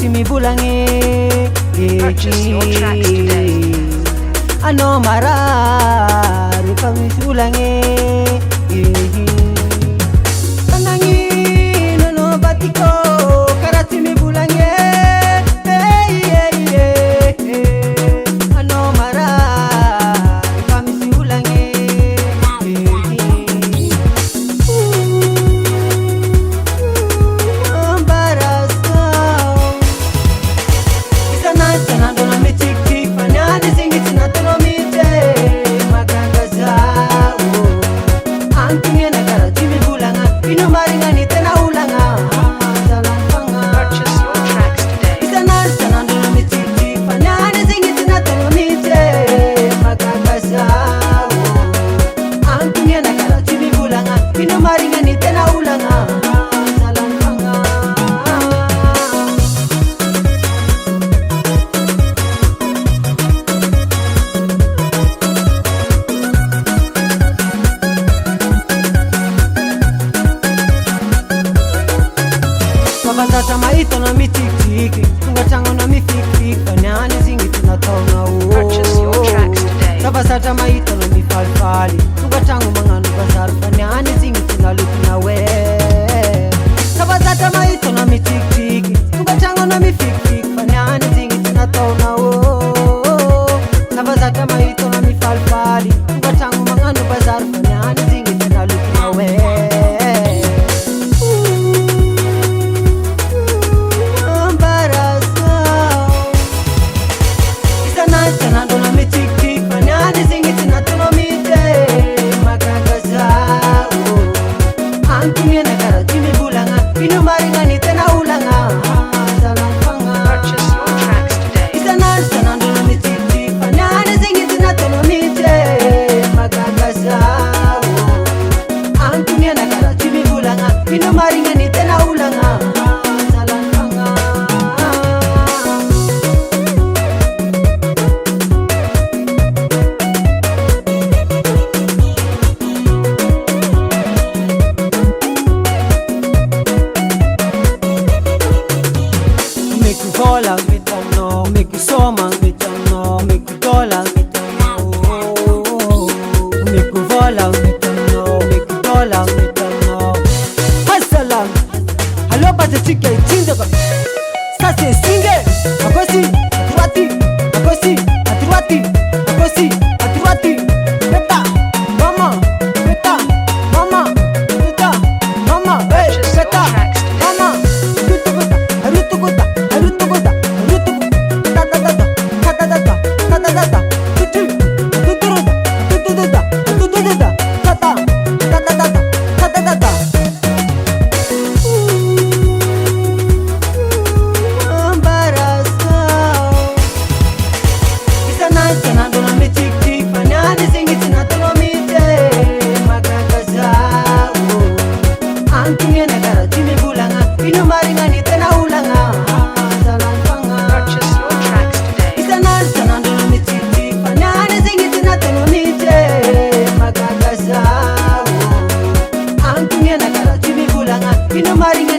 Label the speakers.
Speaker 1: timi bulange.
Speaker 2: Purchase your tracks today.
Speaker 1: Ano mararu kami bulange. Tanangi no batiko karati mi bulange. Ano mararu kami bulange. Tata maito na mitiki, tunga chango na mifiki, fanyane zingi tunatona uo.
Speaker 2: Purchase your tracks today.
Speaker 1: Tata maito na mifalfali, tunga chango manganu bazaru, fanyane zingi tunaluki na we. Tata maito na mitiki, tunga chango na mifiki, fanyane zingi tunatona uo. Tata maito na mifalfali, tunga chango manganu bazaru, fanyane zingi tunaluki na we. Make you call out, me don't know. Make you so man, me don't know. Make you call out, me don't know. Make you fall out, me don't know. Make you call out, me don't know. Assalam, hello, but the chicken, chindaga. Sase singe, akosi, aturati, akosi, aturati, akosi, aturati. Beta, mama, beta, mama, beta, mama, hey, beta, mama, arutu gota. Marinha